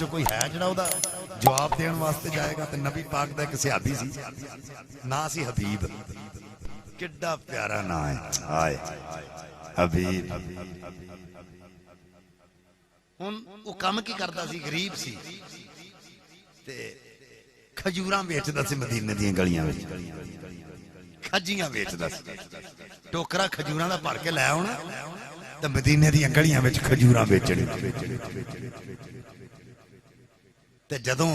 ਵਿੱਚੋਂ ਕੋਈ ਹੈ ਜਿਹੜਾ ਉਹਦਾ ਜਵਾਬ ਦੇਣ ਵਾਸਤੇ ਜਾਏਗਾ? ਤੇ ਨਬੀ ਪਾਕ ਦਾ ਇੱਕ ਸਿਹਾਬੀ ਸੀ, ਨਾਂ ਸੀ ਹਬੀਬ। ਕਿੱਡਾ ਪਿਆਰਾ ਨਾਂ ਹੈ, ਹਾਏ ਹਬੀਬ। ਹੁਣ ਉਹ ਕੰਮ ਕੀ ਕਰਦਾ ਸੀ? ਗਰੀਬ ਸੀ ਤੇ ਖਜੂਰਾਂ ਵੇਚਦਾ ਸੀ ਮਦੀਨੇ ਦੀਆਂ ਗਲੀਆਂ ਵਿੱਚ, ਖੱਜੀਆਂ ਵੇਚਦਾ ਸੀ। ਟੋਕਰਾ ਖਜੂਰਾਂ ਦਾ ਭਰ ਕੇ ਲੈ ਆਉਣਾ ਤੇ ਮਦੀਨੇ ਦੀਆਂ ਗਲੀਆਂ ਵਿੱਚ ਖਜੂਰਾਂ ਵੇਚਣੀ। ਤੇ ਜਦੋਂ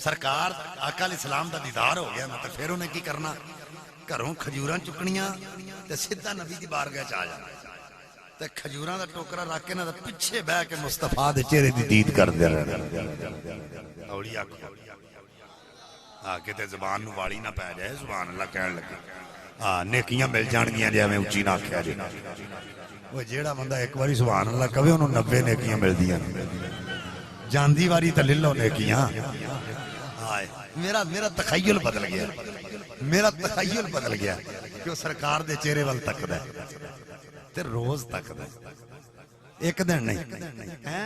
ਸਰਕਾਰ ਆਕਾ ਅਲੈਹਿ ਸਲਾਮ ਦਾ ਦੀਦਾਰ ਹੋ ਗਿਆ ਨਾ, ਤੇ ਫਿਰ ਉਹਨੇ ਕੀ ਕਰਨਾ? ਘਰੋਂ ਖਜੂਰਾਂ ਚੁੱਕਣੀਆਂ ਤੇ ਸਿੱਧਾ ਨਬੀ ਦੀ ਬਾਰਗਾਹ ਚ ਆ ਜਾਣਾ ਤੇ ਖਜੂਰਾਂ ਦਾ ਟੋਕਰਾ ਰੱਖ ਕੇ ਨਾ ਪਿੱਛੇ ਬਹਿ ਕੇ ਮੁਸਤਫਾ ਦੇ ਚਿਹਰੇ ਦੀ ਦੀਦ ਕਰਦੇ ਰਹਿਣਾ। ਹੌਲੀ ਆਖੋ, ਆ ਕਿਤੇ ਜ਼ਬਾਨ ਨੂੰ ਵਾਲੀ ਨਾ ਪੈ ਜਾਏ। ਸੁਭਾਨ ਅੱਲਾਹ ਕਹਿਣ ਲੱਗੇ, ਹਾਂ ਨੇਕੀਆਂ ਮਿਲ ਜਾਣਗੀਆਂ ਜੇ ਐਵੇਂ ਉੱਚੀ ਨਾ ਆਖਿਆ ਜੇ। ਉਹ ਜਿਹੜਾ ਬੰਦਾ ਇੱਕ ਵਾਰੀ ਸੁਭਾਨ ਅੱਲਾਹ ਕਵੇ ਉਹਨੂੰ 90 ਨੇਕੀਆਂ ਮਿਲਦੀਆਂ ਨੇ। ਜਾਂਦੀ ਵਾਰੀ ਤਾਂ ਲੈ ਲਓ ਨੇਕੀਆਂ। ਹਾਏ ਮੇਰਾ ਤਖਯਲ ਬਦਲ ਗਿਆ, ਮੇਰਾ ਤਖਯਲ ਬਦਲ ਗਿਆ ਕਿ ਉਹ ਸਰਕਾਰ ਦੇ ਚਿਹਰੇ ਵੱਲ ਤੱਕਦਾ ਤੇ ਰੋਜ਼ ਤੱਕਦਾ, ਇੱਕ ਦਿਨ ਨਹੀਂ ਹੈ।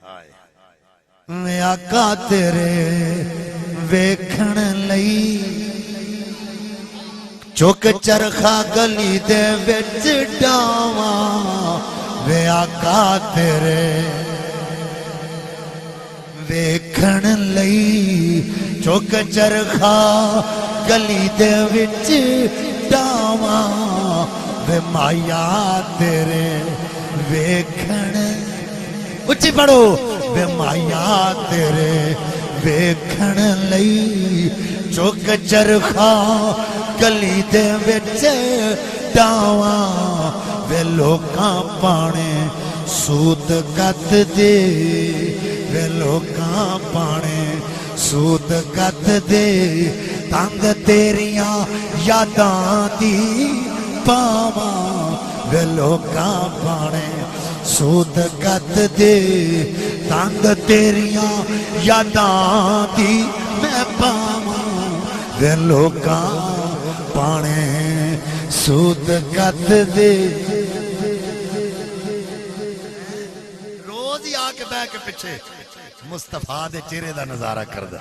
ਹਾਏ ਆਕਾ ਤੇਰੇ ਵੇਖਣ ਲਈ ਚੁੱਕ ਚਰਖਾ ਗਲੀ ਦੇ ਵਿੱਚ ਡਾਵਾਂ, ਵੇ ਆਕਾ ਤੇਰੇ ਵੇਖਣ ਲਈ ਚੁੱਕ ਚਰਖਾ ਗਲੀ ਦੇ ਵਿੱਚ ਡਾਵਾਂ, ਵੇ ਮਾਇਆ ਤੇਰੇ ਵੇਖਣ, ਉੱਚੀ ਪੜੋ, ਵੇ ਮਾਇਆ ਤੇਰੇ ਵੇਖਣ ਲਈ ਚੁੱਕ ਚਰਖਾ ਗਲੀ ਦੇ ਵਿੱਚ ਡਾਵਾਂ, ਵੇ ਲੋਕਾਂ ਪਾਣੇ ਸੂਤ ਕੱਤ ਦੇ, ਵੇ ਲੋਕਾਂ ਪਾਣੇ ਸੂਤ ਕੱਤ ਦੇ, ਤੰਗ ਤੇਰੀਆਂ ਯਾਦਾਂ ਦੀ ਪਾਵਾਂ, ਵੇ ਲੋਕਾਂ ਪਾਣੇ ਸੂਤ ਕੱਤ ਦੇ, ਤੰਗ ਤੇਰੀਆਂ ਯਾਦਾਂ ਦੀ ਮੈਂ ਪਾਵਾਂ, ਵੇ ਲੋਕਾਂ ਪਾਣੇ ਸੂਤ ਕੱਤ ਦੇ। ਰੋਜ਼ ਹੀ ਆ ਕੇ ਬਹਿ ਕੇ ਪਿੱਛੇ ਮੁਸਤਫਾ ਦੇ ਚਿਹਰੇ ਦਾ ਨਜ਼ਾਰਾ ਕਰਦਾ।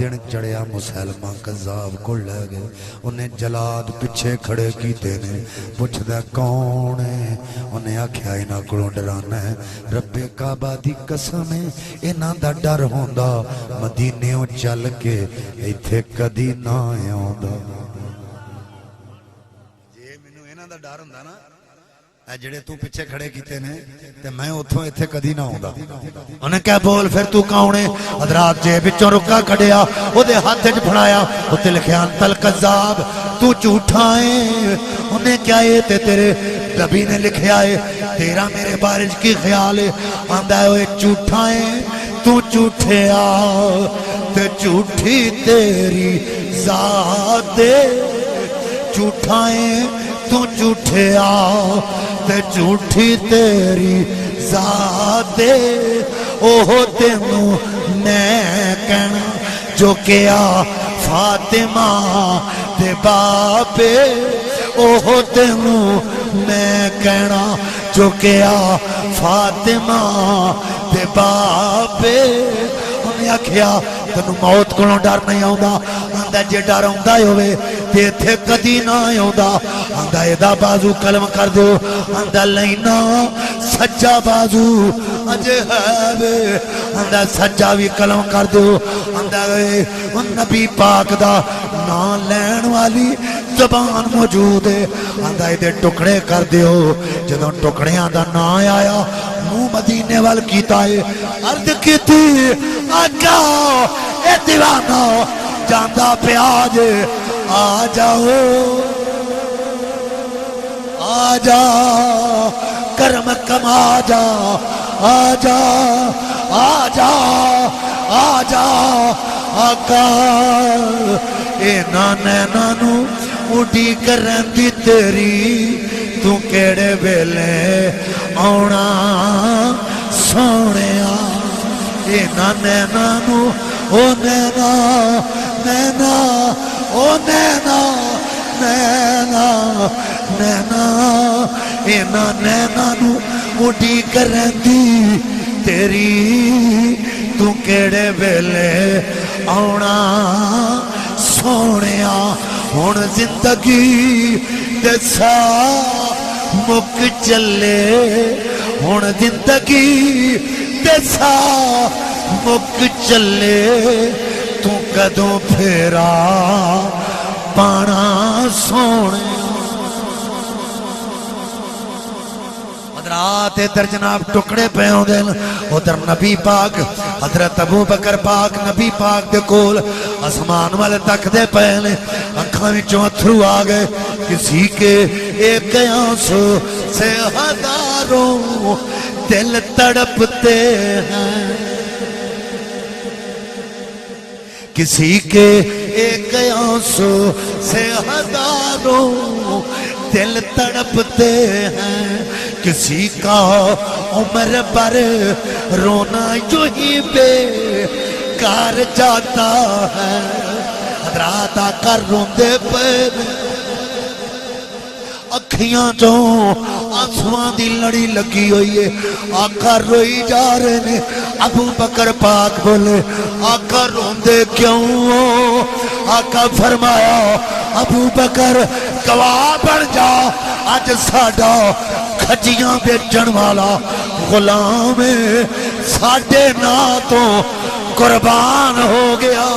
دن چڑھیا مسلمان قذاب کو لے گئے انہیں جلاد پچھے کھڑے کیتے نے پوچھدا کون ہے انہیں آکھیا انہاں کولوں ڈرانا ہے رب کعبہ دی قسم ہے انہاں دا ڈر ہوندا مدینےوں چل کے ایتھے کدی نہ آوندا جے مینوں انہاں دا ڈر ہوندا نا جڑے تو پیچھے کھڑے کیتے نے تے میں اتھوں ایتھے کدی نہ ہوندا انہیں کہا بول پھر تو کون ہے حضرات جے وچوں رکا کھڑیا او دے ہاتھ وچ پھڑایا اوتے لکھیا انت الکذاب تو جھوٹا ہے انہیں کیا ہے تے تیرے نبی نے لکھیا ہے تیرا میرے بارے کی خیال ہے آندا ہے اوے جھوٹا ہے تو جھوٹیا تے جھوٹی تیری ذات جھوٹا ہے تو جھوٹیا تے جھوٹی تیری ذات اوہ تینوں میں کہنا جو کیا فاطمہ دے باپے اوہ تینوں میں کہنا جو کیا فاطمہ دے باپے انہیں آکھیا تینوں موت کولوں ڈر نہیں آوندا آندا جے ڈر آوندا ہوئے تے ایتھے کدی نہ آوندا آندا ایدا بازو کلم کر دیو آندا لینا سجا بازو اجے ہے وے آندا سجا بھی کلم کر دیو آندا ان نبی پاک دا نام لین والی زبان موجود ہے آندا ایدے ٹکڑے کر دیو جدوں ٹکڑیاں دا نام آیا منہ مدینے وال کیتا ہے عرض کیتی آقا اے دیوانہ جاندہ پہ آج آ جاؤ آجا کرم کم آجا آجا آجا آجا آقا اے نانے نانو اڈی کرن دی تیری تو کیڑے بیلے آونا سونے اے نانے نانو او نینا نینا او نینا نینا نینا اینا نینا نو اڈی کرن دی تیری تو کیڑے ویلے آونا سونیا ہن زندگی دے سا مک چلے ہن زندگی دے سا مک چلے تو کدوں پھیرا پانا سونے حضرات ادھر جناب ٹکڑے پہ ہوں دن ادھر نبی پاک حضرت ابو بکر پاک نبی پاک دے کول آسمان والے تک دے پہلے اکھاں وچوں اتھرو آ گئے کسی کے ایک آنسو سے ہزاروں دل تڑپتے ہیں کسی کے ایک آنسو سے ہزاروں دل تڑپتے ہیں کسی کا عمر پر رونا یوں ہی بے کار جاتا ہے حضرات آقا روندے پر اکھیاں جو آنسوان دی لڑی لگی ہوئی ہے آقا روئی جا رہے نے ابو بکر پاک بولے آقا روندے کیوں آقا فرمایا ابو بکر گواہ بن جا آج ساڈا کھجیاں بیچن والا غلام ساڈے نا تو قربان ہو گیا